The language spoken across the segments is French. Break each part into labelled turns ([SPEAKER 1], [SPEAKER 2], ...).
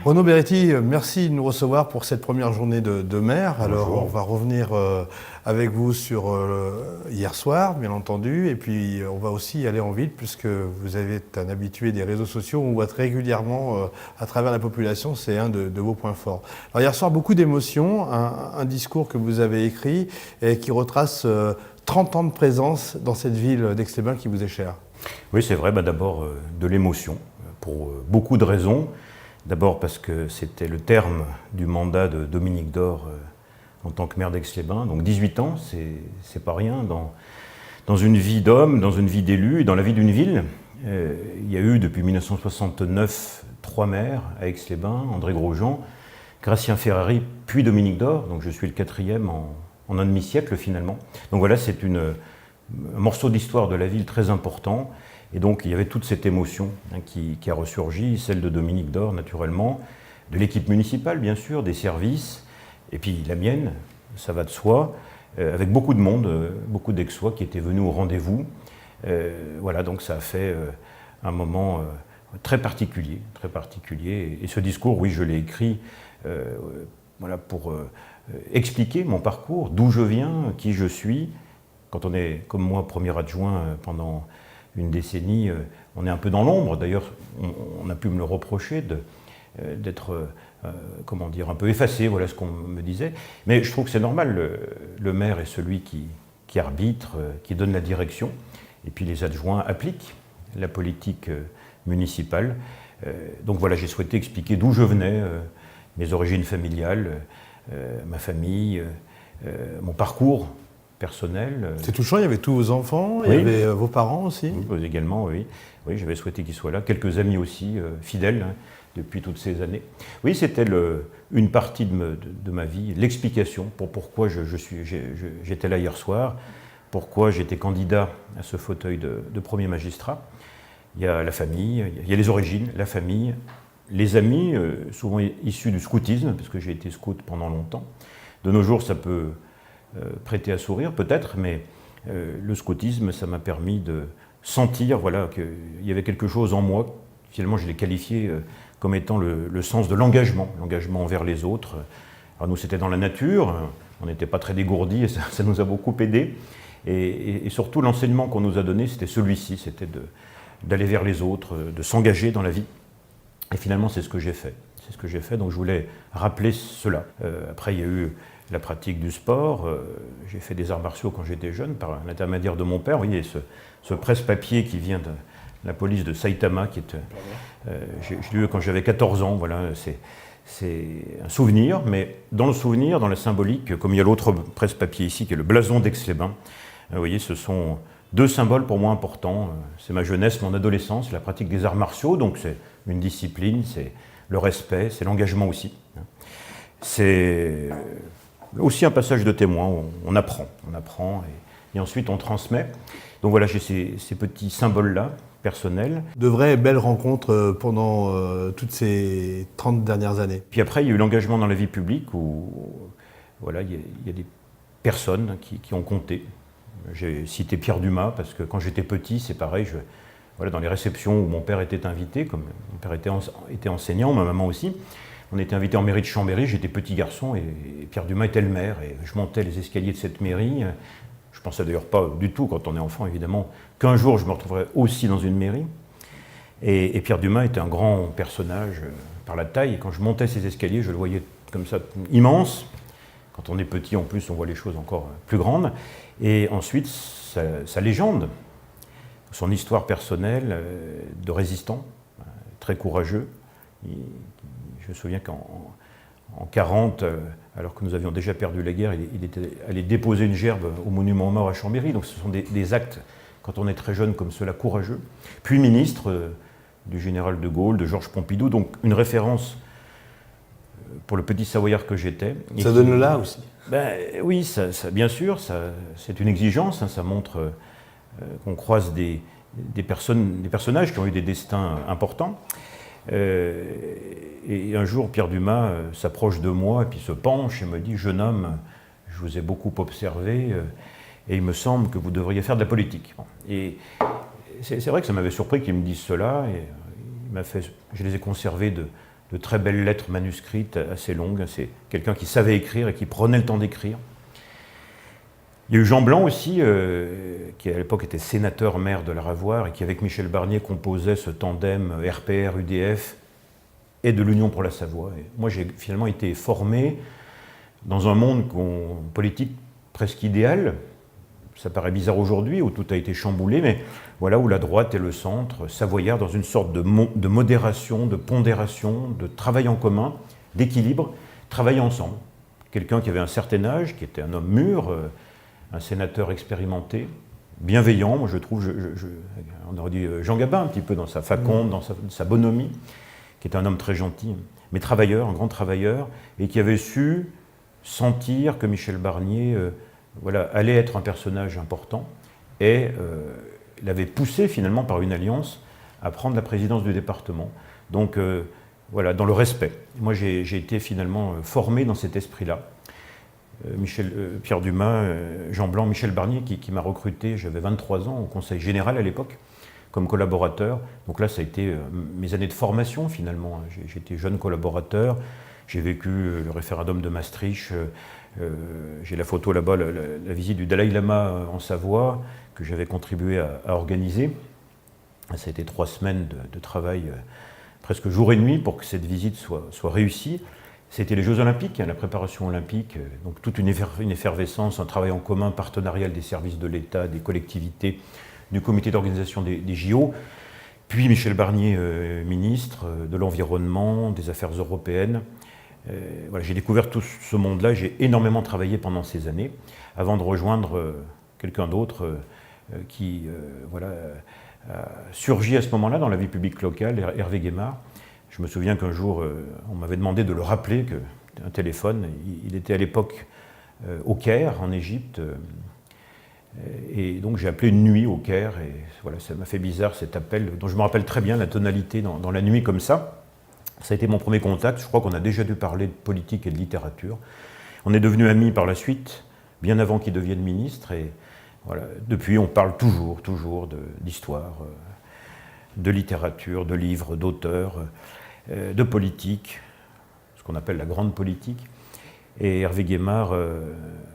[SPEAKER 1] Renaud Beretti, merci de nous recevoir pour cette première journée de maire. Alors,
[SPEAKER 2] Bonjour.
[SPEAKER 1] on va revenir avec vous sur hier soir, bien entendu, et puis on va aussi aller en ville, puisque vous êtes un habitué des réseaux sociaux, on voit très régulièrement à travers la population, c'est un de vos points forts. Alors, hier soir, beaucoup d'émotions, un discours que vous avez écrit et qui retrace 30 ans de présence dans cette ville d'Aix-les-Bains qui vous est chère.
[SPEAKER 2] Oui, c'est vrai, d'abord de l'émotion, pour beaucoup de raisons. D'abord parce que c'était le terme du mandat de Dominique Dore en tant que maire d'Aix-les-Bains. Donc 18 ans, c'est pas rien dans une vie d'homme, dans une vie d'élu et dans la vie d'une ville. Il y a eu depuis 1969 3 maires à Aix-les-Bains, André Grosjean, Gratien Ferrari, puis Dominique Dore. Donc je suis le 4e en un demi-siècle finalement. Donc voilà, c'est un morceau d'histoire de la ville très important. Et donc il y avait toute cette émotion qui a ressurgi, celle de Dominique Dore naturellement, de l'équipe municipale bien sûr, des services, et puis la mienne, ça va de soi, avec beaucoup de monde, beaucoup d'Aixois qui étaient venus au rendez-vous. Voilà, donc ça a fait un moment très particulier. Et ce discours, oui, je l'ai écrit voilà, pour expliquer mon parcours, d'où je viens, qui je suis. Quand on est, comme moi, premier adjoint pendant une décennie, on est un peu dans l'ombre. D'ailleurs, on a pu me le reprocher d'être, comment dire, un peu effacé, voilà ce qu'on me disait. Mais je trouve que c'est normal, le maire est celui qui arbitre, qui donne la direction, et puis les adjoints appliquent la politique municipale. Donc voilà, j'ai souhaité expliquer d'où je venais, mes origines familiales, ma famille, mon parcours personnel.
[SPEAKER 1] C'est touchant, il y avait tous vos enfants,
[SPEAKER 2] oui.
[SPEAKER 1] Il y avait vos parents aussi.
[SPEAKER 2] Oui, également, oui. Oui, j'avais souhaité qu'ils soient là. Quelques amis aussi, fidèles, depuis toutes ces années. Oui, c'était une partie de ma vie, l'explication pour pourquoi j'étais là hier soir, pourquoi j'étais candidat à ce fauteuil de premier magistrat. Il y a la famille, il y a les origines, la famille, les amis, souvent issus du scoutisme, parce que j'ai été scout pendant longtemps. De nos jours, ça peut prêter à sourire peut-être, mais le scoutisme, ça m'a permis de sentir voilà, qu'il y avait quelque chose en moi. Finalement, je l'ai qualifié comme étant le sens de l'engagement envers les autres. Alors nous, c'était dans la nature, on n'était pas très dégourdis et ça nous a beaucoup aidé. Et surtout, l'enseignement qu'on nous a donné, c'était celui-ci, c'était d'aller vers les autres, de s'engager dans la vie. Et finalement, c'est ce que j'ai fait. C'est ce que j'ai fait, donc je voulais rappeler cela. Après, il y a eu la pratique du sport. J'ai fait des arts martiaux quand j'étais jeune, par l'intermédiaire de mon père. Vous voyez, ce presse-papier qui vient de la police de Saitama, qui est, je l'ai eu quand j'avais 14 ans. Voilà, c'est un souvenir, mais dans le souvenir, dans la symbolique, comme il y a l'autre presse-papier ici, qui est le blason d'Aix-les-Bains, vous voyez, ce sont 2 symboles pour moi importants. C'est ma jeunesse, mon adolescence, la pratique des arts martiaux, donc c'est une discipline, c'est le respect, c'est l'engagement aussi. C'est aussi un passage de témoin, on apprend et ensuite on transmet. Donc voilà, j'ai ces petits symboles-là, personnels.
[SPEAKER 1] De vraies belles rencontres pendant toutes ces 30 dernières années.
[SPEAKER 2] Puis après, il y a eu l'engagement dans la vie publique où voilà, il y a des personnes qui ont compté. J'ai cité Pierre Dumas parce que quand j'étais petit, c'est pareil, voilà, dans les réceptions où mon père était invité, comme mon père était enseignant, ma maman aussi, on était invité en mairie de Chambéry, j'étais petit garçon et Pierre Dumas était le maire et je montais les escaliers de cette mairie. Je ne pensais d'ailleurs pas du tout, quand on est enfant évidemment, qu'un jour je me retrouverais aussi dans une mairie. Et Pierre Dumas était un grand personnage par la taille et quand je montais ces escaliers, je le voyais comme ça, immense. Quand on est petit en plus, on voit les choses encore plus grandes. Et ensuite, sa légende, son histoire personnelle de résistant, très courageux. Je me souviens qu'en 1940, alors que nous avions déjà perdu la guerre, il était allé déposer une gerbe au monument aux morts à Chambéry. Donc ce sont des actes, quand on est très jeune comme cela, courageux. Puis ministre du général de Gaulle, de Georges Pompidou, donc une référence pour le petit Savoyard que j'étais.
[SPEAKER 1] Ça donne le là aussi.
[SPEAKER 2] Oui, bien sûr, c'est une exigence, ça montre qu'on croise des personnages qui ont eu des destins importants. Et un jour, Pierre Dumas s'approche de moi et puis se penche et me dit « Jeune homme, je vous ai beaucoup observé et il me semble que vous devriez faire de la politique. » Et c'est vrai que ça m'avait surpris qu'ils me disent cela, et je les ai conservés de très belles lettres manuscrites assez longues. C'est quelqu'un qui savait écrire et qui prenait le temps d'écrire. Il y a eu Jean Blanc aussi, qui à l'époque était sénateur maire de la Ravoire et qui avec Michel Barnier composait ce tandem RPR-UDF et de l'Union pour la Savoie. Et moi j'ai finalement été formé dans un monde politique presque idéal. Ça paraît bizarre aujourd'hui, où tout a été chamboulé, mais voilà, où la droite et le centre savoyard dans une sorte de modération, de pondération, de travail en commun, d'équilibre, travailler ensemble. Quelqu'un qui avait un certain âge, qui était un homme mûr, un sénateur expérimenté, bienveillant, moi je trouve, on aurait dit Jean Gabin un petit peu dans sa faconde, dans sa bonhomie, qui est un homme très gentil, mais travailleur, un grand travailleur, et qui avait su sentir que Michel Barnier allait être un personnage important, et l'avait poussé finalement par une alliance à prendre la présidence du département. Donc voilà, dans le respect. Moi j'ai été finalement formé dans cet esprit-là. Pierre Dumas, Jean Blanc, Michel Barnier qui m'a recruté, j'avais 23 ans au Conseil général à l'époque, comme collaborateur. Donc là, ça a été mes années de formation finalement. J'étais jeune collaborateur, j'ai vécu le référendum de Maastricht, j'ai la photo là-bas, la visite du Dalai Lama en Savoie, que j'avais contribué à organiser. Ça a été 3 semaines de travail presque jour et nuit pour que cette visite soit réussie. C'était les Jeux Olympiques, la préparation olympique, donc toute une effervescence, un travail en commun partenarial des services de l'État, des collectivités, du comité d'organisation des JO. Puis Michel Barnier, ministre de l'Environnement, des Affaires européennes. Voilà, j'ai découvert tout ce monde-là, j'ai énormément travaillé pendant ces années, avant de rejoindre quelqu'un d'autre qui a surgi à ce moment-là dans la vie publique locale, Hervé Guémard. Je me souviens qu'un jour, on m'avait demandé de le rappeler, un téléphone. Il était à l'époque au Caire, en Égypte. Et donc j'ai appelé une nuit au Caire. Et voilà, ça m'a fait bizarre cet appel, dont je me rappelle très bien la tonalité dans la nuit comme ça. Ça a été mon premier contact. Je crois qu'on a déjà dû parler de politique et de littérature. On est devenus amis par la suite, bien avant qu'il devienne ministre. Et voilà, depuis, on parle toujours d'histoire, de littérature, de livres, d'auteurs, de politique, ce qu'on appelle la grande politique. Et Hervé Guémard,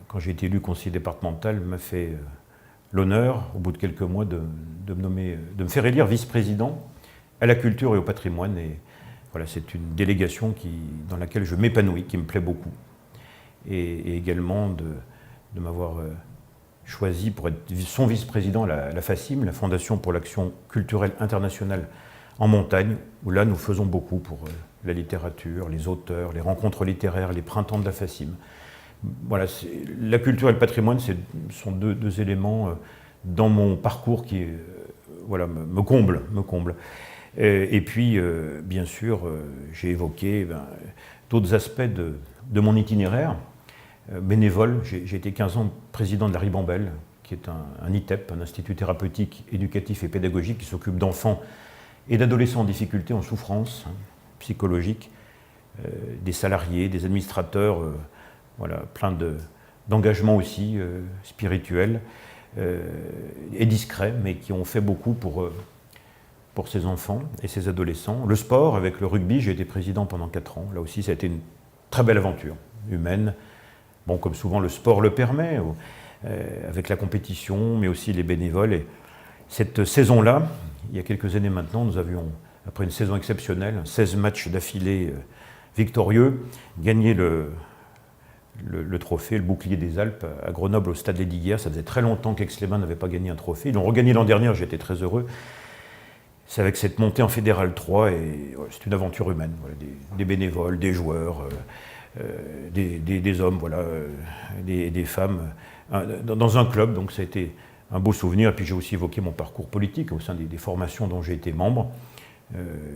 [SPEAKER 2] quand j'ai été élu conseiller départemental, m'a fait l'honneur, au bout de quelques mois, de me faire élire vice-président à la culture et au patrimoine. Et voilà, c'est une délégation dans laquelle je m'épanouis, qui me plaît beaucoup. Et également de m'avoir choisi pour être son vice-président à la FACIM, la Fondation pour l'Action Culturelle Internationale en Montagne, où là nous faisons beaucoup pour la littérature, les auteurs, les rencontres littéraires, les printemps de la FACIM. Voilà, la culture et le patrimoine sont deux éléments dans mon parcours qui me comblent. Et puis, bien sûr, j'ai évoqué d'autres aspects de mon itinéraire. Bénévole, j'ai été 15 ans président de la Ribambelle, qui est un ITEP, un institut thérapeutique, éducatif et pédagogique qui s'occupe d'enfants et d'adolescents en difficulté, en souffrance psychologique, des salariés, des administrateurs, plein d'engagements aussi spirituels et discrets, mais qui ont fait beaucoup pour ces enfants et ces adolescents. Le sport, avec le rugby, j'ai été président pendant 4 ans. Là aussi, ça a été une très belle aventure humaine. Bon, comme souvent le sport le permet, avec la compétition, mais aussi les bénévoles. Et cette saison-là, il y a quelques années maintenant, nous avions, après une saison exceptionnelle, 16 matchs d'affilée victorieux, gagné le trophée, le bouclier des Alpes à Grenoble au stade Lédiguière. Ça faisait très longtemps qu'Aix-les-Bains n'avait pas gagné un trophée. Ils l'ont regagné l'an dernier, j'étais très heureux. C'est avec cette montée en Fédéral 3, et c'est une aventure humaine. Voilà, des bénévoles, des joueurs, des hommes, des femmes, dans un club. Donc ça a été un beau souvenir. Et puis j'ai aussi évoqué mon parcours politique au sein des formations dont j'ai été membre.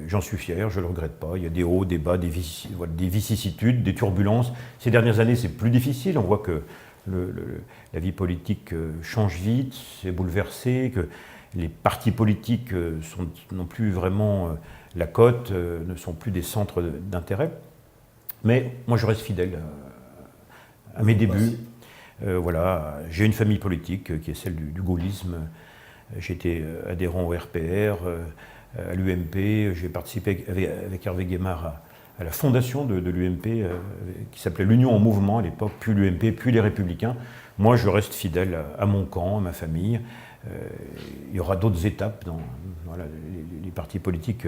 [SPEAKER 2] J'en suis fier, je ne le regrette pas. Il y a des hauts, des bas, des vicissitudes, des turbulences. Ces dernières années, c'est plus difficile. On voit que la vie politique change vite, c'est bouleversé, que les partis politiques n'ont plus vraiment la cote, ne sont plus des centres d'intérêt. Mais moi, je reste fidèle à mes débuts. J'ai une famille politique qui est celle du gaullisme, J'étais adhérent au RPR, à l'UMP, j'ai participé avec Hervé Guémard à la fondation de l'UMP, qui s'appelait l'Union en mouvement à l'époque, puis l'UMP, puis les Républicains. Moi, je reste fidèle à mon camp, à ma famille. Il y aura d'autres étapes. Voilà, les partis politiques,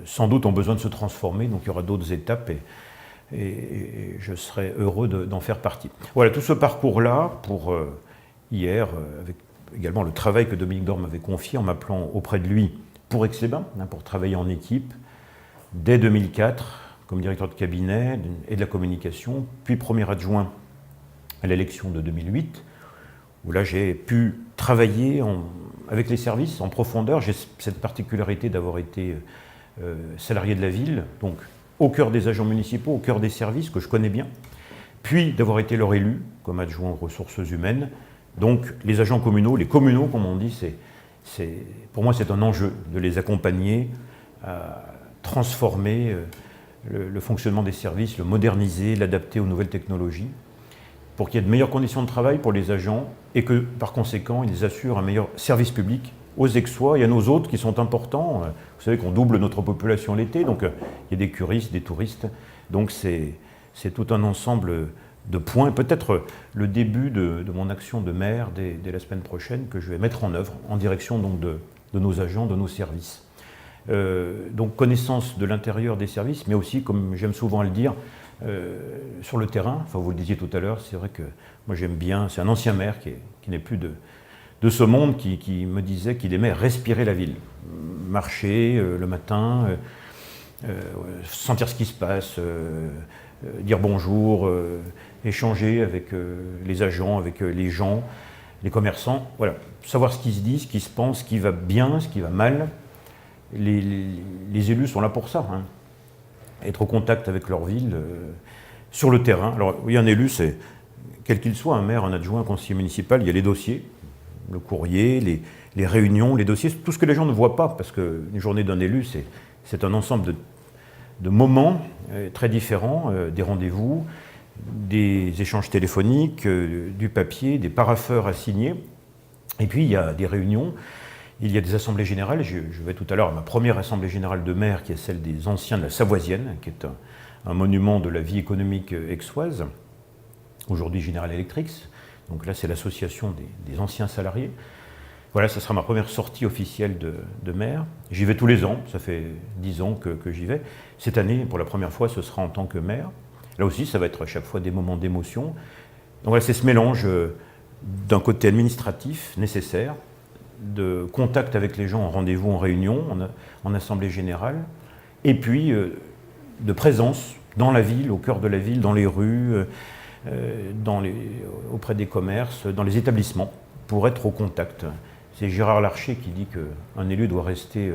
[SPEAKER 2] sans doute, ont besoin de se transformer, donc il y aura d'autres étapes et je serai heureux d'en faire partie. Voilà, tout ce parcours-là, pour hier, avec également le travail que Dominique Dorme m'avait confié en m'appelant auprès de lui pour Aix-les-Bains, pour travailler en équipe, dès 2004, comme directeur de cabinet et de la communication, puis premier adjoint à l'élection de 2008, où là j'ai pu travailler avec les services en profondeur. J'ai cette particularité d'avoir été salarié de la ville, donc au cœur des agents municipaux, au cœur des services que je connais bien, puis d'avoir été leur élu comme adjoint aux ressources humaines. Donc les agents communaux, les communaux comme on dit, pour moi c'est un enjeu de les accompagner à transformer le fonctionnement des services, le moderniser, l'adapter aux nouvelles technologies, pour qu'il y ait de meilleures conditions de travail pour les agents et que par conséquent ils assurent un meilleur service public aux Aixois et à nos autres qui sont importants. Vous savez qu'on double notre population l'été, donc il y a des curistes, des touristes, donc c'est tout un ensemble de points, peut-être le début de mon action de maire dès la semaine prochaine que je vais mettre en œuvre en direction donc, de nos agents, de nos services. Donc connaissance de l'intérieur des services, mais aussi, comme j'aime souvent le dire, sur le terrain. Enfin, vous le disiez tout à l'heure, c'est vrai que moi j'aime bien, c'est un ancien maire qui n'est plus de ce monde qui me disait qu'il aimait respirer la ville, marcher le matin, sentir ce qui se passe, dire bonjour, échanger avec les agents, avec les gens, les commerçants, voilà, savoir ce qui se dit, ce qui se pense, ce qui va bien, ce qui va mal. Les élus sont là pour ça, hein. Être au contact avec leur ville, sur le terrain. Alors oui, un élu, c'est quel qu'il soit, un maire, un adjoint, un conseiller municipal, il y a les dossiers, le courrier, les réunions, les dossiers, tout ce que les gens ne voient pas, parce qu'une journée d'un élu, c'est un ensemble de moments très différents, des rendez-vous, des échanges téléphoniques, du papier, des parapheurs à signer, et puis il y a des réunions, il y a des assemblées générales. Je vais tout à l'heure à ma première assemblée générale de maire, qui est celle des anciens de la Savoisienne, qui est un monument de la vie économique aixoise, aujourd'hui General Electric. Donc là, c'est l'association des anciens salariés. Voilà, ça sera ma première sortie officielle de maire. J'y vais tous les ans, ça fait 10 ans que j'y vais. Cette année, pour la première fois, ce sera en tant que maire. Là aussi, ça va être à chaque fois des moments d'émotion. Donc voilà, c'est ce mélange d'un côté administratif nécessaire, de contact avec les gens en rendez-vous, en réunion, en assemblée générale, et puis de présence dans la ville, au cœur de la ville, dans les rues, auprès des commerces, dans les établissements, pour être au contact. C'est Gérard Larcher qui dit qu'un élu doit rester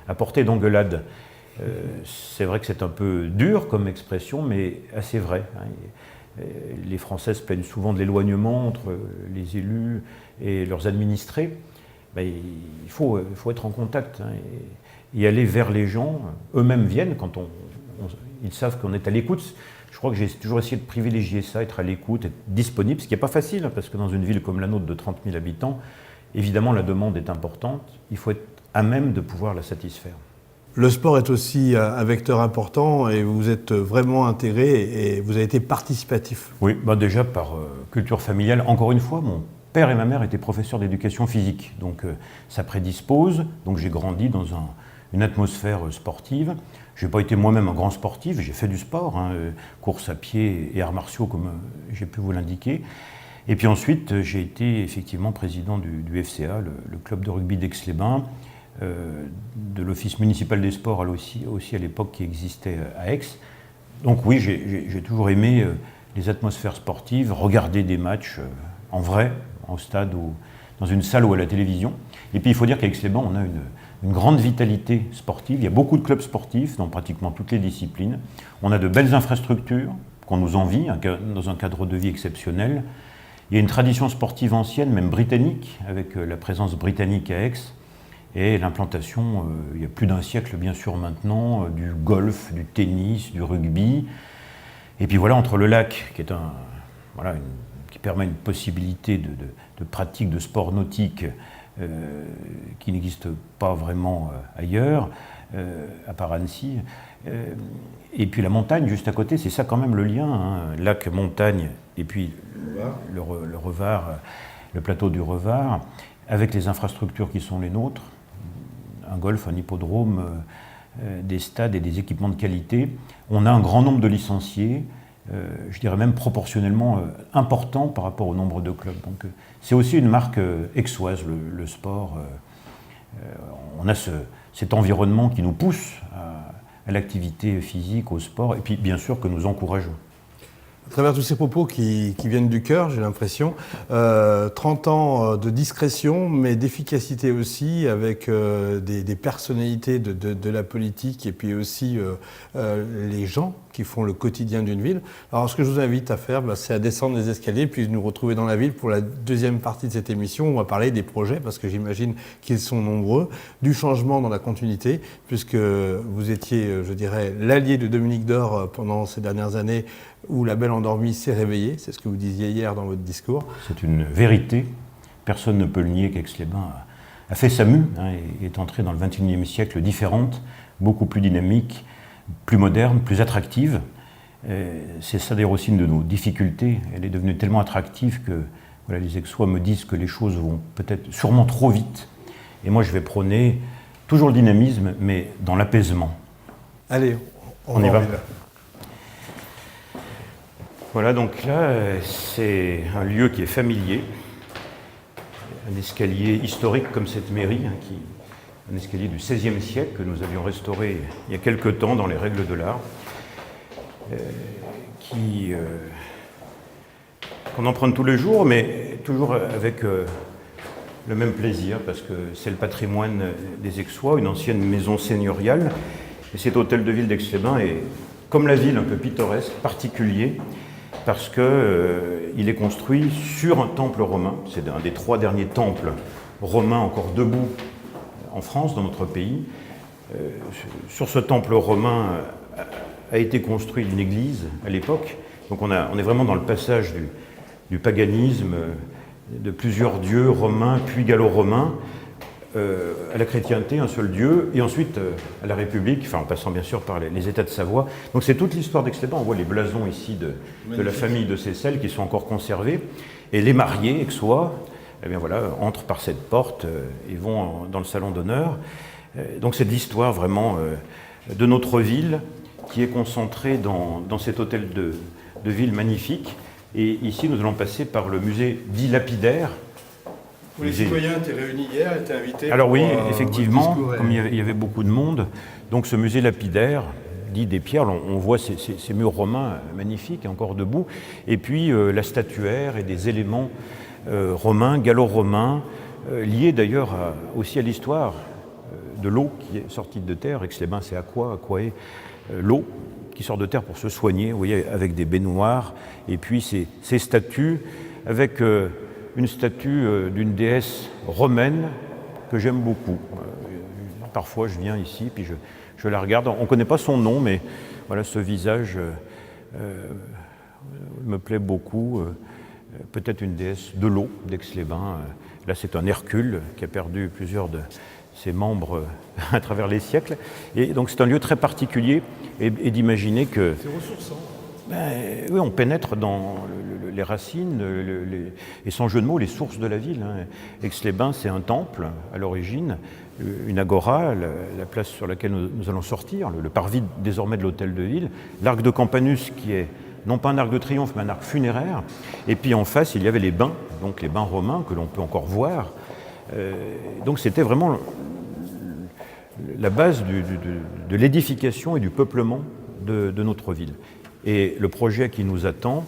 [SPEAKER 2] à portée d'engueulade. C'est vrai que c'est un peu dur comme expression, mais assez vrai, hein. Les Français se plaignent souvent de l'éloignement entre les élus et leurs administrés. Ben, il faut être en contact, hein, et aller vers les gens. Eux-mêmes viennent quand ils savent qu'on est à l'écoute. Je crois que j'ai toujours essayé de privilégier ça, être à l'écoute, être disponible, ce qui n'est pas facile, hein, parce que dans une ville comme la nôtre de 30 000 habitants, évidemment la demande est importante, il faut être à même de pouvoir la satisfaire.
[SPEAKER 1] Le sport est aussi un vecteur important et vous êtes vraiment intégré et vous avez été participatif.
[SPEAKER 2] Oui, ben déjà par culture familiale, encore une fois, mon père et ma mère étaient professeurs d'éducation physique, donc ça prédispose. Donc j'ai grandi dans une atmosphère sportive. Je n'ai pas été moi-même un grand sportif, j'ai fait du sport, hein, course à pied et arts martiaux comme j'ai pu vous l'indiquer. Et puis ensuite, j'ai été effectivement président du FCA, le club de rugby d'Aix-les-Bains, de l'Office municipal des sports aussi à l'époque qui existait à Aix. Donc oui, j'ai toujours aimé les atmosphères sportives, regarder des matchs en vrai, au stade ou dans une salle ou à la télévision. Et puis il faut dire qu'à Aix-les-Bains, on a une grande vitalité sportive. Il y a beaucoup de clubs sportifs dans pratiquement toutes les disciplines. On a de belles infrastructures qu'on nous envie, dans un cadre de vie exceptionnel. Il y a une tradition sportive ancienne, même britannique, avec la présence britannique à Aix. Et l'implantation, il y a plus d'un siècle bien sûr maintenant, du golf, du tennis, du rugby. Et puis voilà, entre le lac, qui est qui permet une possibilité de pratique de sport nautique, qui n'existe pas vraiment ailleurs, à part Annecy. Et puis la montagne juste à côté, c'est ça quand même le lien, hein, lac, montagne, et puis le Revard, le plateau du Revard, avec les infrastructures qui sont les nôtres, un golf, un hippodrome, des stades et des équipements de qualité. On a un grand nombre de licenciés, je dirais même proportionnellement important par rapport au nombre de clubs. Donc c'est aussi une marque aixoise, le sport. On a cet environnement qui nous pousse à l'activité physique, au sport, et puis bien sûr que nous encourageons.
[SPEAKER 1] À travers tous ces propos qui viennent du cœur, j'ai l'impression, 30 ans de discrétion, mais d'efficacité aussi, avec des personnalités de la politique et puis aussi les gens qui font le quotidien d'une ville. Alors ce que je vous invite à faire, c'est à descendre les escaliers puis nous retrouver dans la ville pour la deuxième partie de cette émission. On va parler des projets, parce que j'imagine qu'ils sont nombreux, du changement dans la continuité, puisque vous étiez, je dirais, l'allié de Dominique Dore pendant ces dernières années, où la Belle Endormie s'est réveillée, c'est ce que vous disiez hier dans votre discours.
[SPEAKER 2] C'est une vérité, personne ne peut le nier qu'Aix-les-Bains a fait sa mue, hein, et est entrée dans le XXIe siècle différente, beaucoup plus dynamique, plus moderne, plus attractive. C'est ça d'ailleurs aussi une de nos difficultés, elle est devenue tellement attractive que voilà, les Aixois me disent que les choses vont peut-être sûrement trop vite. Et moi je vais prôner toujours le dynamisme, mais dans l'apaisement.
[SPEAKER 1] Allez,
[SPEAKER 2] on y va. Voilà, donc là, c'est un lieu qui est familier, un escalier historique comme cette mairie, hein, un escalier du XVIe siècle que nous avions restauré il y a quelque temps dans les règles de l'art, qu'on emprunte tous les jours, mais toujours avec le même plaisir, parce que c'est le patrimoine des Aixois, une ancienne maison seigneuriale, et cet hôtel de ville d'Aix-les-Bains est, comme la ville, un peu pittoresque, particulier, parce qu'il est construit sur un temple romain. C'est un des 3 derniers temples romains encore debout en France, dans notre pays. Sur ce temple romain a été construite une église à l'époque. Donc on est vraiment dans le passage du paganisme, de plusieurs dieux romains, puis gallo-romains, à la chrétienté, un seul Dieu, et ensuite à la République, enfin en passant bien sûr par les États de Savoie. Donc c'est toute l'histoire d'Aix-les-Bains. On voit les blasons ici de la famille de Seyssel qui sont encore conservés. Et les mariés aixois, eh bien voilà, entrent par cette porte et vont dans le salon d'honneur. Donc c'est l'histoire vraiment de notre ville qui est concentrée dans cet hôtel de ville magnifique. Et ici nous allons passer par le musée dit lapidaire.
[SPEAKER 1] Les citoyens étaient réunis hier, étaient invités.
[SPEAKER 2] Alors oui, effectivement, comme il y avait beaucoup de monde, donc ce musée lapidaire, dit des pierres, on voit ces murs romains magnifiques, encore debout, et puis la statuaire et des éléments romains, gallo-romains, liés d'ailleurs aussi à l'histoire de l'eau qui est sortie de terre. Aix-les-Bains, c'est Aquae, l'eau qui sort de terre pour se soigner, vous voyez, avec des baignoires, et puis ces statues avec une statue d'une déesse romaine que j'aime beaucoup. Parfois, je viens ici, puis je la regarde. On ne connaît pas son nom, mais voilà, ce visage me plaît beaucoup. Peut-être une déesse de l'eau d'Aix-les-Bains. Là, c'est un Hercule qui a perdu plusieurs de ses membres à travers les siècles. Et donc, c'est un lieu très particulier. Et d'imaginer que...
[SPEAKER 1] C'est ressourçant.
[SPEAKER 2] Oui, on pénètre dans les racines et sans jeu de mots, les sources de la ville. Hein. Aix-les-Bains, c'est un temple à l'origine, une agora, la place sur laquelle nous allons sortir, le parvis désormais de l'hôtel de ville, l'arc de Campanus qui est non pas un arc de triomphe, mais un arc funéraire. Et puis en face, il y avait les bains, donc les bains romains que l'on peut encore voir. Donc c'était vraiment la base de l'édification et du peuplement de notre ville. Et le projet qui nous attend,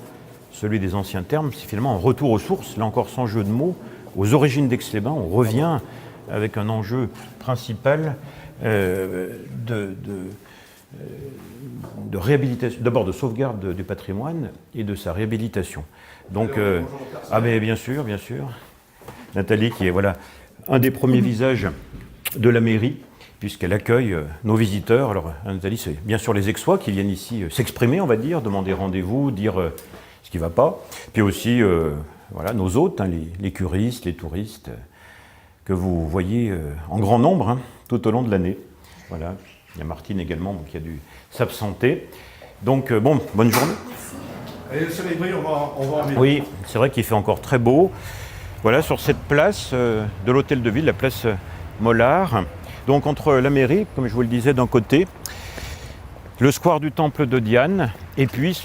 [SPEAKER 2] celui des anciens termes, c'est finalement un retour aux sources, là encore sans jeu de mots, aux origines d'Aix-les-Bains. On revient avec un enjeu principal de réhabilitation, d'abord de sauvegarde du patrimoine et de sa réhabilitation. Donc, mais bien sûr. Nathalie qui est voilà, un des premiers visages de la mairie, puisqu'elle accueille nos visiteurs. Alors, Nathalie, c'est bien sûr les Aixois qui viennent ici s'exprimer, on va dire, demander rendez-vous, dire ce qui ne va pas. Puis aussi, voilà, nos hôtes, hein, les curistes, les touristes, que vous voyez en grand nombre hein, tout au long de l'année. Voilà, il y a Martine également qui a dû s'absenter. Donc bon, bonne journée.
[SPEAKER 1] Allez, le soleil brille, on va en ville.
[SPEAKER 2] Oui, c'est vrai qu'il fait encore très beau. Voilà, sur cette place de l'hôtel de ville, la place Mollard. Donc entre la mairie, comme je vous le disais d'un côté, le square du temple de Diane, et puis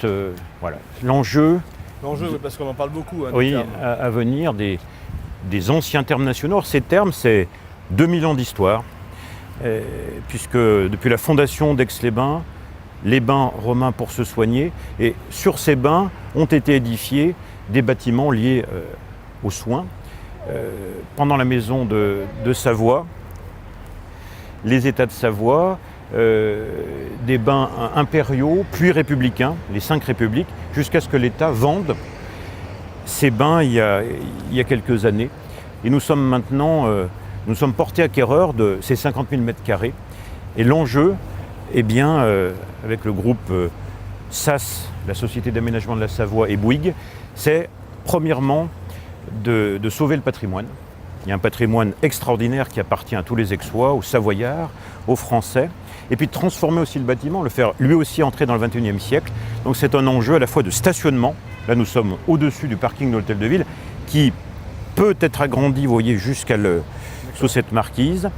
[SPEAKER 2] voilà, l'enjeu.
[SPEAKER 1] L'enjeu, parce qu'on en parle beaucoup. Hein,
[SPEAKER 2] oui, à venir des anciens termes nationaux. Ces termes, c'est 2000 ans d'histoire, puisque depuis la fondation d'Aix-les-Bains, les bains romains pour se soigner, et sur ces bains ont été édifiés des bâtiments liés aux soins. Pendant la maison de Savoie, les États de Savoie, des bains impériaux, puis républicains, les 5 républiques, jusqu'à ce que l'État vende ces bains il y a quelques années. Et nous sommes maintenant nous sommes portés acquéreurs de ces 50 000 mètres carrés. Et l'enjeu, eh bien, avec le groupe SAS, la Société d'aménagement de la Savoie, et Bouygues, c'est premièrement de sauver le patrimoine. Il y a un patrimoine extraordinaire qui appartient à tous les Aixois, aux Savoyards, aux Français, et puis de transformer aussi le bâtiment, le faire lui aussi entrer dans le XXIe siècle. Donc c'est un enjeu à la fois de stationnement, là nous sommes au-dessus du parking de l'hôtel de ville, qui peut être agrandi, vous voyez, sous cette marquise.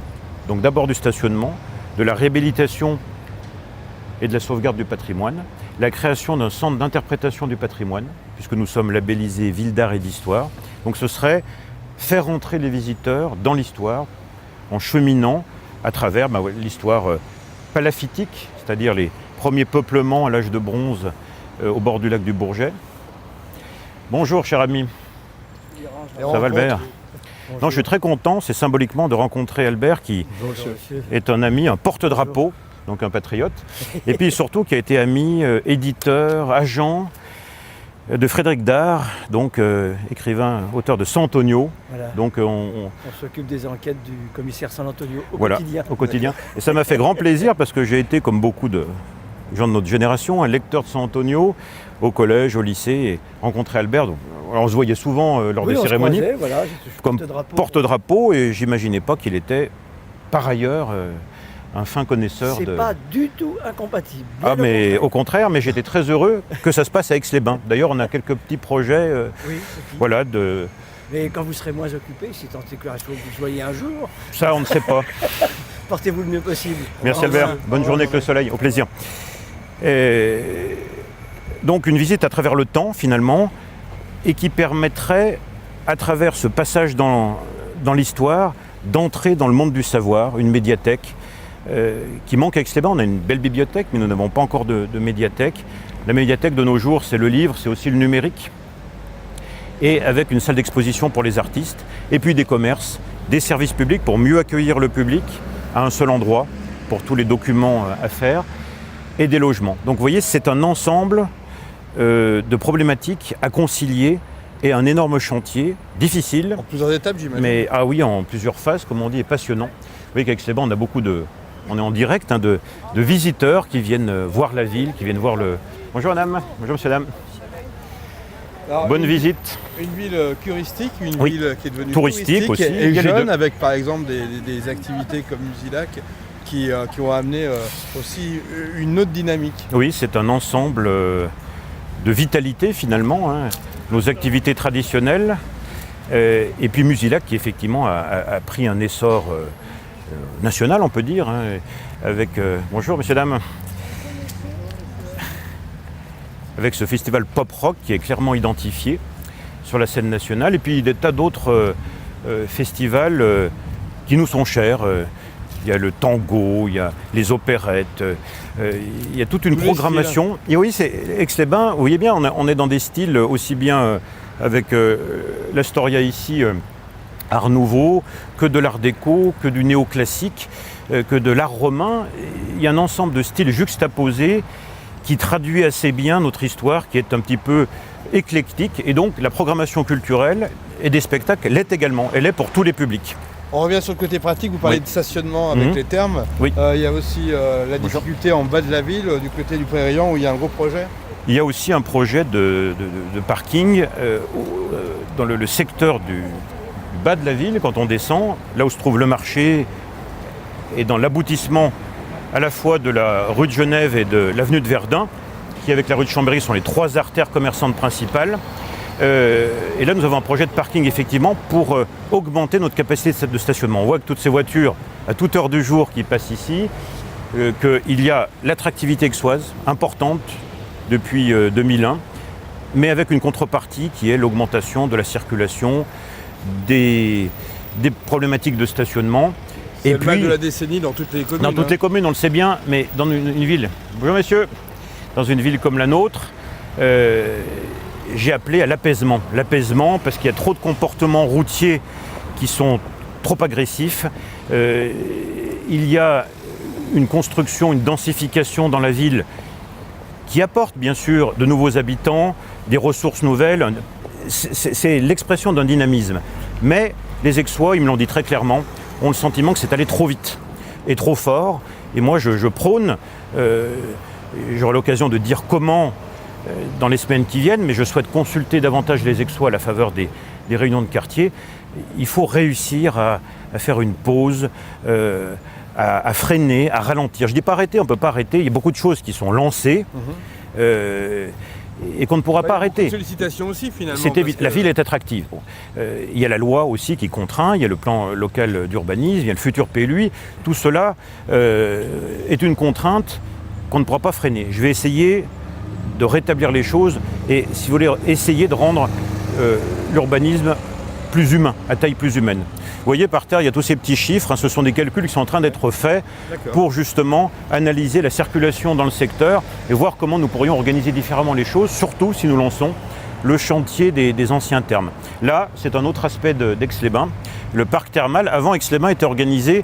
[SPEAKER 2] Donc d'abord du stationnement, de la réhabilitation et de la sauvegarde du patrimoine, la création d'un centre d'interprétation du patrimoine, puisque nous sommes labellisés Ville d'art et d'histoire. Donc ce serait faire entrer les visiteurs dans l'histoire en cheminant à travers l'histoire palaffitique, c'est-à-dire les premiers peuplements à l'âge de bronze au bord du lac du Bourget. Bonjour cher ami. Ça va Albert? Non, je suis très content, c'est symboliquement de rencontrer Albert qui est un ami, un porte-drapeau, donc un patriote, et puis surtout qui a été ami, éditeur, agent de Frédéric Dard, donc écrivain, auteur de San Antonio.
[SPEAKER 3] Voilà.
[SPEAKER 2] Donc
[SPEAKER 3] on s'occupe des enquêtes du commissaire San Antonio
[SPEAKER 2] au quotidien. Et ça m'a fait grand plaisir parce que j'ai été, comme beaucoup de gens de notre génération, un lecteur de San Antonio au collège, au lycée, et rencontrer Albert. Donc, on se voyait souvent lors des cérémonies comme porte-drapeau, et j'imaginais pas qu'il était par ailleurs un fin connaisseur
[SPEAKER 3] C'est pas du tout incompatible.
[SPEAKER 2] Ah mais au contraire, mais j'étais très heureux que ça se passe à Aix-les-Bains. D'ailleurs, on a quelques petits projets, voilà, de...
[SPEAKER 3] Mais quand vous serez moins occupé, si tant est que vous soyez un jour...
[SPEAKER 2] Ça, on ne sait pas.
[SPEAKER 3] Portez-vous le mieux possible.
[SPEAKER 2] Merci Albert, bonne journée avec le soleil, au plaisir. Et donc une visite à travers le temps, finalement, et qui permettrait, à travers ce passage dans l'histoire, d'entrer dans le monde du savoir, une médiathèque, qui manque à Aix-les-Bains. On a une belle bibliothèque, mais nous n'avons pas encore de médiathèque. La médiathèque de nos jours, c'est le livre, c'est aussi le numérique. Et avec une salle d'exposition pour les artistes, et puis des commerces, des services publics pour mieux accueillir le public à un seul endroit, pour tous les documents à faire, et des logements. Donc vous voyez, c'est un ensemble de problématiques à concilier, et un énorme chantier, difficile.
[SPEAKER 1] En plusieurs étapes, j'imagine.
[SPEAKER 2] Mais oui, en plusieurs phases, comme on dit, et passionnant. Vous voyez qu'avec Aix-les-Bains, on a beaucoup on est en direct de visiteurs qui viennent voir la ville, qui viennent voir le... Bonjour madame, bonjour monsieur dame.
[SPEAKER 1] Alors,
[SPEAKER 2] bonne visite.
[SPEAKER 1] Une ville touristique, une ville qui est devenue
[SPEAKER 2] touristique aussi,
[SPEAKER 1] et jeune, avec par exemple des activités comme Musilac qui ont amené aussi une autre dynamique.
[SPEAKER 2] Oui, c'est un ensemble de vitalité finalement, hein. Nos activités traditionnelles, et puis Musilac qui effectivement a pris un essor national, on peut dire, hein, avec... bonjour messieurs, dames. Avec ce festival pop-rock qui est clairement identifié sur la scène nationale, et puis des tas d'autres festivals qui nous sont chers. Il y a le tango, il y a les opérettes, il y a toute une programmation. Et oui, c'est Aix-les-Bains, vous voyez bien, on est dans des styles aussi bien avec l'Astoria ici, Art Nouveau, que de l'Art déco, que du néoclassique, que de l'art romain. Il y a un ensemble de styles juxtaposés qui traduit assez bien notre histoire, qui est un petit peu éclectique. Et donc la programmation culturelle et des spectacles l'est également. Elle est pour tous les publics.
[SPEAKER 1] On revient sur le côté pratique, vous parlez de stationnement avec les termes.
[SPEAKER 2] Oui.
[SPEAKER 1] Il y a aussi la difficulté en bas de la ville, du côté du Pré-Rayon, où il y a un gros projet.
[SPEAKER 2] Il y a aussi un projet de parking dans le secteur du bas de la ville, quand on descend, là où se trouve le marché, et dans l'aboutissement à la fois de la rue de Genève et de l'avenue de Verdun, qui avec la rue de Chambéry sont les 3 artères commerçantes principales. Et là, nous avons un projet de parking, effectivement, pour augmenter notre capacité de stationnement. On voit que toutes ces voitures, à toute heure du jour, qui passent ici, qu'il y a l'attractivité aixoise, importante, depuis 2001, mais avec une contrepartie qui est l'augmentation de la circulation, des problématiques de stationnement.
[SPEAKER 4] C'est le mal de la décennie dans toutes les communes.
[SPEAKER 2] Dans toutes les communes, on le sait bien, mais dans une ville, bonjour messieurs, dans une ville comme la nôtre, j'ai appelé à l'apaisement. L'apaisement parce qu'il y a trop de comportements routiers qui sont trop agressifs. Il y a une construction, une densification dans la ville qui apporte bien sûr de nouveaux habitants, des ressources nouvelles. C'est l'expression d'un dynamisme. Mais les Aixois, ils me l'ont dit très clairement, ont le sentiment que c'est allé trop vite et trop fort. Et moi, je prône, j'aurai l'occasion de dire comment dans les semaines qui viennent, mais je souhaite consulter davantage les Aixois à la faveur des réunions de quartier. Il faut réussir à faire une pause, à freiner, à ralentir. Je ne dis pas arrêter, on ne peut pas arrêter. Il y a beaucoup de choses qui sont lancées et qu'on ne pourra pas arrêter.
[SPEAKER 4] Sollicitation aussi finalement.
[SPEAKER 2] La ville est attractive. Bon. Il y a la loi aussi qui contraint, il y a le plan local d'urbanisme, il y a le futur PLUI. Tout cela est une contrainte qu'on ne pourra pas freiner. Je vais essayer de rétablir les choses et, si vous voulez, essayer de rendre l'urbanisme plus humain, à taille plus humaine. Vous voyez, par terre, il y a tous ces petits chiffres, ce sont des calculs qui sont en train d'être faits pour justement analyser la circulation dans le secteur et voir comment nous pourrions organiser différemment les choses, surtout si nous lançons le chantier des anciens thermes. Là, c'est un autre aspect d'Aix-les-Bains. Le parc thermal, avant Aix-les-Bains, était organisé,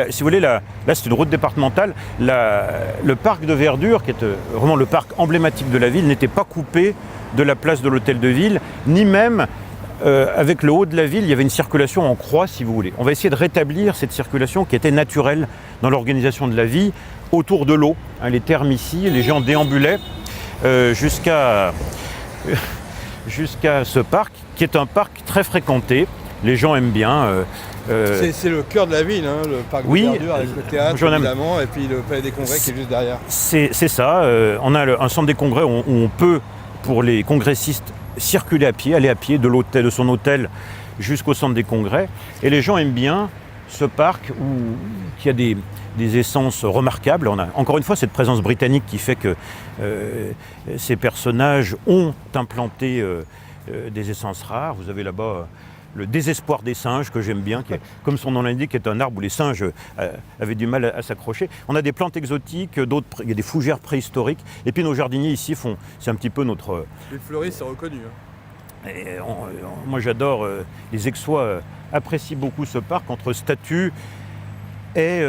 [SPEAKER 2] si vous voulez, là c'est une route départementale, le parc de verdure, qui est vraiment le parc emblématique de la ville, n'était pas coupé de la place de l'hôtel de ville, ni même avec le haut de la ville, il y avait une circulation en croix, si vous voulez. On va essayer de rétablir cette circulation qui était naturelle dans l'organisation de la vie, autour de l'eau. Les thermes ici, les gens déambulaient jusqu'à ce parc, qui est un parc très fréquenté. Les gens aiment bien.
[SPEAKER 4] C'est le cœur de la ville, hein, le parc de verdure, avec le théâtre évidemment, et puis le palais des congrès qui est juste derrière.
[SPEAKER 2] C'est ça. On a un centre des congrès où on peut, pour les congressistes, circuler à pied, aller à pied de son hôtel jusqu'au centre des congrès. Et les gens aiment bien ce parc qui a des essences remarquables. On a encore une fois cette présence britannique qui fait que ces personnages ont implanté des essences rares. Vous avez là-bas le désespoir des singes, que j'aime bien, qui est, comme son nom l'indique, est un arbre où les singes avaient du mal à s'accrocher. On a des plantes exotiques, il y a des fougères préhistoriques, et puis nos jardiniers ici c'est un petit peu notre...
[SPEAKER 4] Les fleuristes, c'est reconnu.
[SPEAKER 2] Moi j'adore, les Aixois apprécient beaucoup ce parc, entre statues et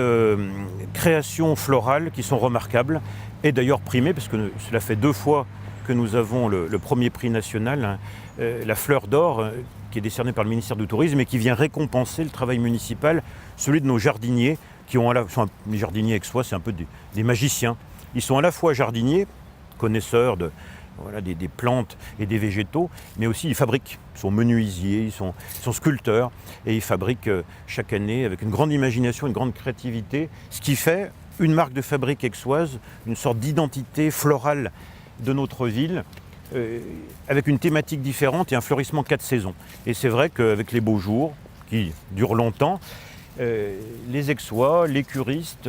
[SPEAKER 2] créations florales qui sont remarquables, et d'ailleurs primées, parce que cela fait 2 fois que nous avons le premier prix national, la fleur d'or, qui est décerné par le ministère du Tourisme et qui vient récompenser le travail municipal, celui de nos jardiniers, les jardiniers aixois, c'est un peu des magiciens. Ils sont à la fois jardiniers, connaisseurs des plantes et des végétaux, mais aussi ils fabriquent. Ils sont menuisiers, ils sont sculpteurs, et ils fabriquent chaque année avec une grande imagination, une grande créativité, ce qui fait une marque de fabrique aixoise, une sorte d'identité florale de notre ville, avec une thématique différente et un fleurissement 4 saisons. Et c'est vrai qu'avec les beaux jours, qui durent longtemps, les Aixois, les curistes,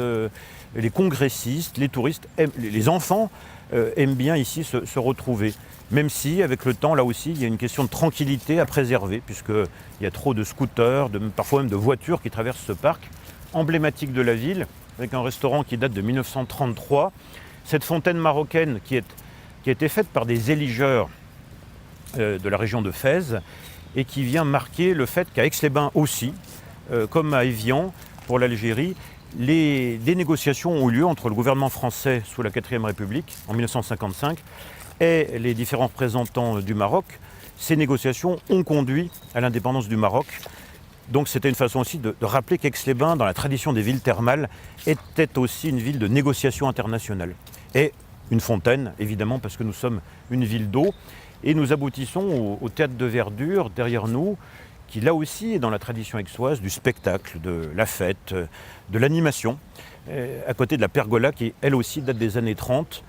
[SPEAKER 2] les congressistes, les touristes, les enfants aiment bien ici se retrouver. Même si, avec le temps, là aussi, il y a une question de tranquillité à préserver, puisqu'il y a trop de scooters, parfois même de voitures qui traversent ce parc emblématique de la ville, avec un restaurant qui date de 1933. Cette fontaine marocaine qui a été faite par des éligeurs de la région de Fès et qui vient marquer le fait qu'à Aix-les-Bains aussi, comme à Évian pour l'Algérie, des négociations ont eu lieu entre le gouvernement français sous la 4e République en 1955 et les différents représentants du Maroc. Ces négociations ont conduit à l'indépendance du Maroc. Donc c'était une façon aussi de rappeler qu'Aix-les-Bains, dans la tradition des villes thermales, était aussi une ville de négociation internationale. Et une fontaine, évidemment, parce que nous sommes une ville d'eau. Et nous aboutissons au théâtre de verdure, derrière nous, qui là aussi est dans la tradition aixoise du spectacle, de la fête, de l'animation, à côté de la pergola qui elle aussi date des années 30,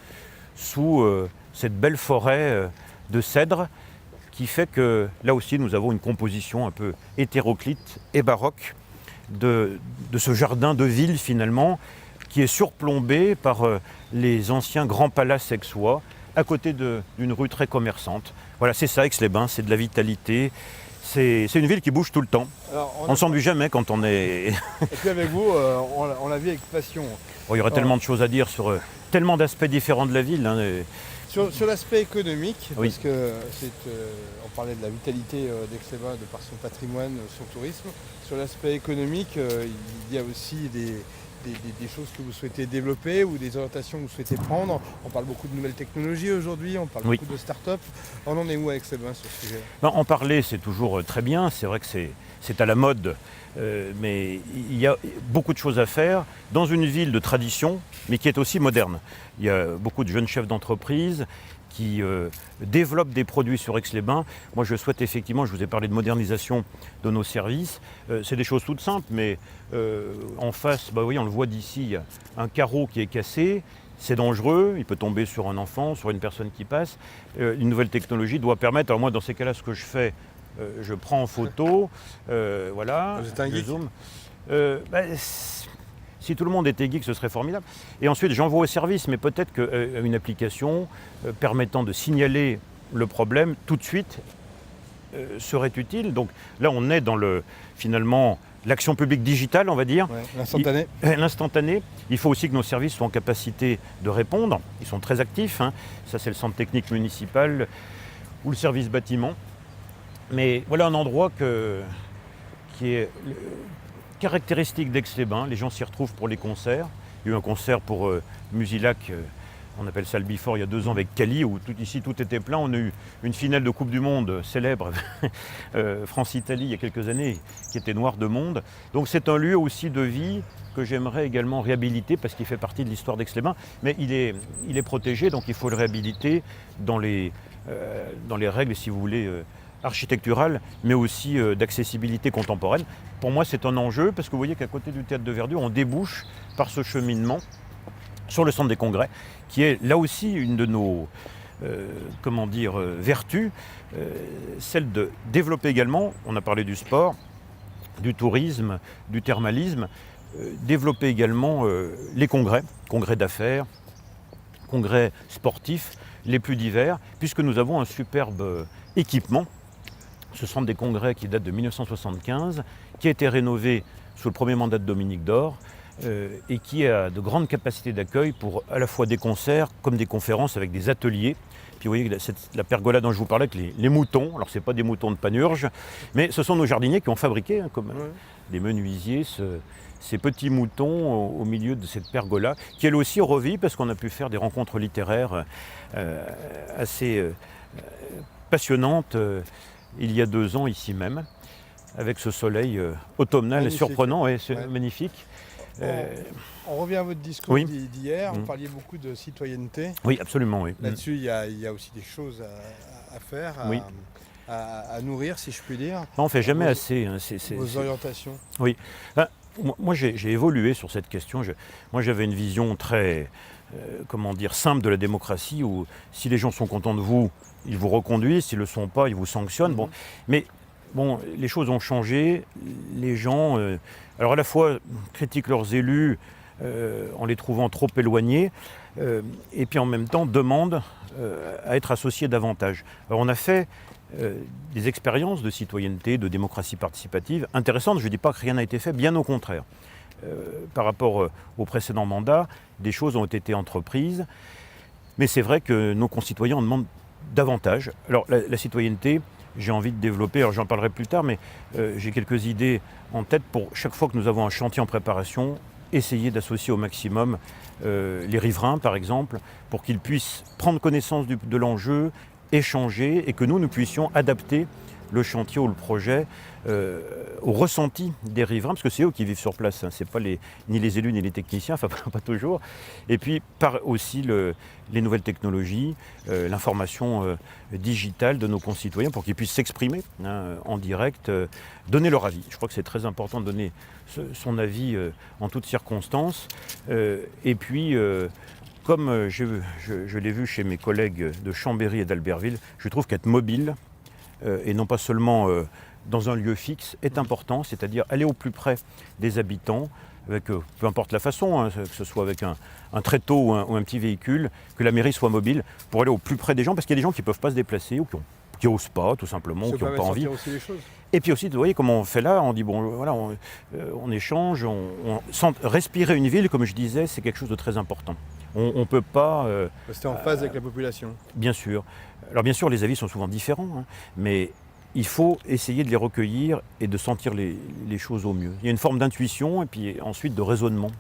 [SPEAKER 2] sous cette belle forêt de cèdres, qui fait que là aussi nous avons une composition un peu hétéroclite et baroque de ce jardin de ville finalement, qui est surplombé par les anciens grands palaces aixois, à côté d'une rue très commerçante. Voilà, c'est ça Aix-les-Bains, c'est de la vitalité. C'est une ville qui bouge tout le temps. On ne s'ennuie jamais quand on est...
[SPEAKER 4] Et puis avec vous, on la vit avec passion.
[SPEAKER 2] Il y aurait tellement de choses à dire sur tellement d'aspects différents de la ville. Hein.
[SPEAKER 4] Sur l'aspect économique,
[SPEAKER 2] oui.
[SPEAKER 4] Parce que on parlait de la vitalité d'Aix-les-Bains de par son patrimoine, son tourisme. Sur l'aspect économique, il y a aussi des choses que vous souhaitez développer ou des orientations que vous souhaitez prendre. On parle beaucoup de nouvelles technologies aujourd'hui, on parle beaucoup de start-up. On en est où avec Aix-les-Bains sur ce sujet?
[SPEAKER 2] En parler, c'est toujours très bien. C'est vrai que c'est à la mode, mais il y a beaucoup de choses à faire dans une ville de tradition, mais qui est aussi moderne. Il y a beaucoup de jeunes chefs d'entreprise qui développent des produits sur Aix-les-Bains. Moi, je souhaite effectivement, je vous ai parlé de modernisation de nos services. C'est des choses toutes simples, mais en face, oui, on le voit d'ici, il y a un carreau qui est cassé. C'est dangereux, il peut tomber sur un enfant, sur une personne qui passe. Une nouvelle technologie doit permettre, alors moi, dans ces cas-là, ce que je fais, je prends en photo, voilà,
[SPEAKER 4] vous êtes un geek.
[SPEAKER 2] zoom. Si tout le monde était geek, ce serait formidable. Et ensuite, j'envoie au service, mais peut-être qu'une application permettant de signaler le problème tout de suite serait utile. Donc là, on est dans finalement l'action publique digitale, on va dire.
[SPEAKER 4] Ouais, l'instantané.
[SPEAKER 2] L'instantané. Il faut aussi que nos services soient en capacité de répondre. Ils sont très actifs. Hein. Ça, c'est le centre technique municipal ou le service bâtiment. Mais voilà un endroit qui est caractéristique d'Aix-les-Bains. Les gens s'y retrouvent pour les concerts. Il y a eu un concert pour Musilac, on appelle ça le Before, il y a 2 ans avec Cali, où ici tout était plein. On a eu une finale de Coupe du Monde célèbre, France-Italie, il y a quelques années, qui était noire de monde. Donc c'est un lieu aussi de vie que j'aimerais également réhabiliter, parce qu'il fait partie de l'histoire d'Aix-les-Bains. Mais il est protégé, donc il faut le réhabiliter dans les règles, si vous voulez, architecturale, mais aussi d'accessibilité contemporaine. Pour moi, c'est un enjeu, parce que vous voyez qu'à côté du Théâtre de Verdure, on débouche par ce cheminement sur le centre des congrès, qui est là aussi une de nos vertus, celle de développer également, on a parlé du sport, du tourisme, du thermalisme, développer également les congrès d'affaires, congrès sportifs, les plus divers, puisque nous avons un superbe équipement. Ce centre des congrès qui date de 1975, qui a été rénové sous le premier mandat de Dominique Dore et qui a de grandes capacités d'accueil pour à la fois des concerts comme des conférences avec des ateliers. Puis vous voyez la pergola dont je vous parlais avec les moutons, alors ce n'est pas des moutons de Panurge, mais ce sont nos jardiniers qui ont fabriqué, comme des menuisiers, ces petits moutons au milieu de cette pergola, qui elle aussi revit parce qu'on a pu faire des rencontres littéraires assez passionnantes il y a 2 ans ici même, avec ce soleil automnal magnifique. Et surprenant, c'est magnifique.
[SPEAKER 4] On revient à votre discours d'hier, vous parliez beaucoup de citoyenneté.
[SPEAKER 2] Oui, absolument. Oui.
[SPEAKER 4] Là-dessus, il y a aussi des choses à faire, à nourrir, si je puis dire.
[SPEAKER 2] Non, on ne fait jamais assez. Hein,
[SPEAKER 4] vos orientations.
[SPEAKER 2] Oui. Moi, j'ai évolué sur cette question. Moi, j'avais une vision très, simple de la démocratie, où si les gens sont contents de vous, ils vous reconduisent, s'ils ne le sont pas, ils vous sanctionnent. Mais les choses ont changé. Les gens, alors à la fois, critiquent leurs élus en les trouvant trop éloignés, et puis en même temps demandent à être associés davantage. Alors on a fait des expériences de citoyenneté, de démocratie participative intéressantes. Je ne dis pas que rien n'a été fait, bien au contraire. Par rapport au précédent mandat, des choses ont été entreprises, mais c'est vrai que nos concitoyens en demandent davantage. Alors la citoyenneté, j'ai envie de développer, alors j'en parlerai plus tard, mais j'ai quelques idées en tête pour chaque fois que nous avons un chantier en préparation, essayer d'associer au maximum les riverains par exemple, pour qu'ils puissent prendre connaissance de l'enjeu, échanger et que nous puissions adapter le chantier ou le projet au ressenti des riverains, parce que c'est eux qui vivent sur place, hein, c'est pas ni les élus ni les techniciens, enfin pas toujours. Et puis par aussi les nouvelles technologies, l'information digitale de nos concitoyens pour qu'ils puissent s'exprimer en direct, donner leur avis. Je crois que c'est très important de donner son avis en toutes circonstances. Et puis, comme je l'ai vu chez mes collègues de Chambéry et d'Albertville, je trouve qu'être mobile, et non pas seulement dans un lieu fixe, est important, c'est-à-dire aller au plus près des habitants, avec peu importe la façon, hein, que ce soit avec un tréteau ou un petit véhicule, que la mairie soit mobile pour aller au plus près des gens, parce qu'il y a des gens qui ne peuvent pas se déplacer ou qui n'osent pas, tout simplement, ou qui n'ont pas envie.
[SPEAKER 4] Aussi les choses.
[SPEAKER 2] Et puis aussi, vous voyez comment on fait là, on dit, bon, voilà, on échange, respirer une ville, comme je disais, c'est quelque chose de très important. On ne peut pas...
[SPEAKER 4] Rester en phase avec la population.
[SPEAKER 2] Bien sûr. Alors bien sûr, les avis sont souvent différents, hein, mais il faut essayer de les recueillir et de sentir les choses au mieux. Il y a une forme d'intuition et puis ensuite de raisonnement.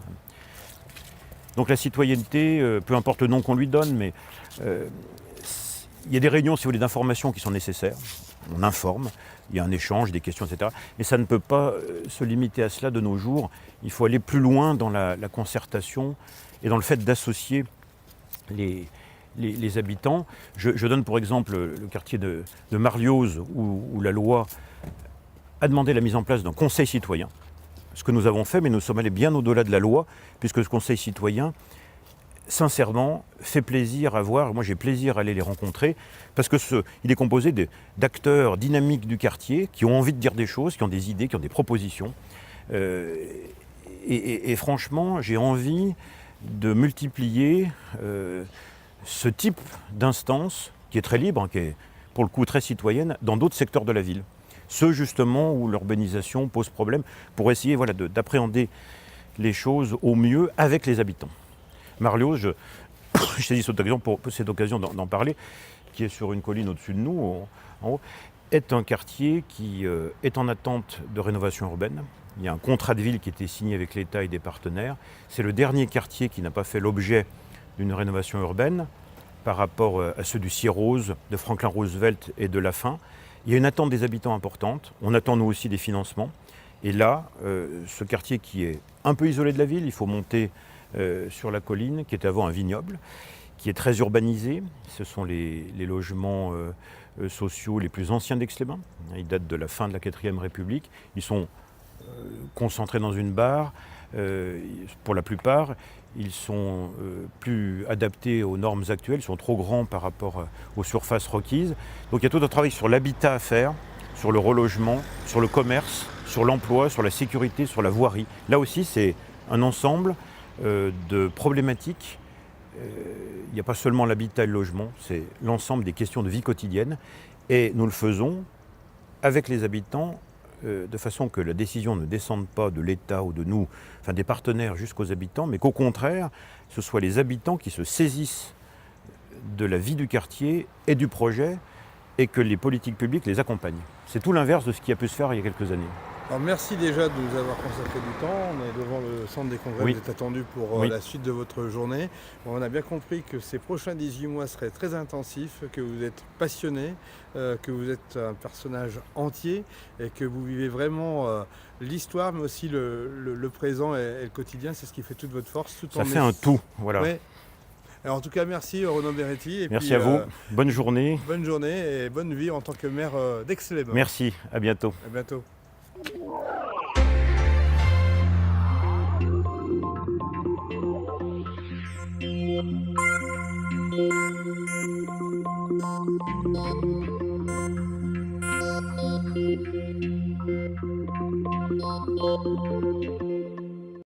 [SPEAKER 2] Donc la citoyenneté, peu importe le nom qu'on lui donne, mais il y a des réunions, si vous voulez, d'information qui sont nécessaires. On informe, il y a un échange, des questions, etc. Mais ça ne peut pas se limiter à cela de nos jours. Il faut aller plus loin dans la concertation et dans le fait d'associer les habitants. Je donne pour exemple le quartier de Marlioz, où la loi a demandé la mise en place d'un conseil citoyen. Ce que nous avons fait, mais nous sommes allés bien au-delà de la loi, puisque ce conseil citoyen, sincèrement, fait plaisir à voir. Moi, j'ai plaisir à aller les rencontrer, parce qu'il est composé d'acteurs dynamiques du quartier, qui ont envie de dire des choses, qui ont des idées, qui ont des propositions. Et franchement, j'ai envie de multiplier ce type d'instance, qui est très libre, qui est pour le coup très citoyenne, dans d'autres secteurs de la ville. Ceux justement où l'urbanisation pose problème, pour essayer d'appréhender les choses au mieux avec les habitants. Marlioz, je saisis cette occasion d'en parler, qui est sur une colline au-dessus de nous, en haut, est un quartier qui est en attente de rénovation urbaine. Il y a un contrat de ville qui a été signé avec l'État et des partenaires. C'est le dernier quartier qui n'a pas fait l'objet d'une rénovation urbaine par rapport à ceux du Cirrose, de Franklin Roosevelt et de Lafin. Il y a une attente des habitants importante. On attend nous aussi des financements. Et là, ce quartier qui est un peu isolé de la ville, il faut monter sur la colline, qui est avant un vignoble, qui est très urbanisé. Ce sont les logements sociaux les plus anciens d'Aix-les-Bains. Ils datent de la fin de la 4e République. Ils sont concentrés dans une barre. Pour la plupart, ils sont plus adaptés aux normes actuelles, ils sont trop grands par rapport aux surfaces requises. Donc il y a tout un travail sur l'habitat à faire, sur le relogement, sur le commerce, sur l'emploi, sur la sécurité, sur la voirie. Là aussi, c'est un ensemble de problématiques. Il n'y a pas seulement l'habitat et le logement, c'est l'ensemble des questions de vie quotidienne. Et nous le faisons avec les habitants, de façon que la décision ne descende pas de l'État ou de nous, enfin des partenaires jusqu'aux habitants, mais qu'au contraire, ce soit les habitants qui se saisissent de la vie du quartier et du projet et que les politiques publiques les accompagnent. C'est tout l'inverse de ce qui a pu se faire il y a quelques années.
[SPEAKER 4] Alors merci déjà de nous avoir consacré du temps. On est devant le centre des congrès, vous êtes attendu pour la suite de votre journée. Bon, on a bien compris que ces prochains 18 mois seraient très intensifs, que vous êtes passionné, que vous êtes un personnage entier et que vous vivez vraiment l'histoire, mais aussi le présent et le quotidien. C'est ce qui fait toute votre force.
[SPEAKER 2] Ça fait un tout, voilà.
[SPEAKER 4] Ouais. Alors, en tout cas, merci Renaud Beretti. Et
[SPEAKER 2] merci à vous, bonne journée.
[SPEAKER 4] Bonne journée et bonne vie en tant que maire d'Aix-les-Bains.
[SPEAKER 2] Merci, à bientôt.
[SPEAKER 4] À bientôt.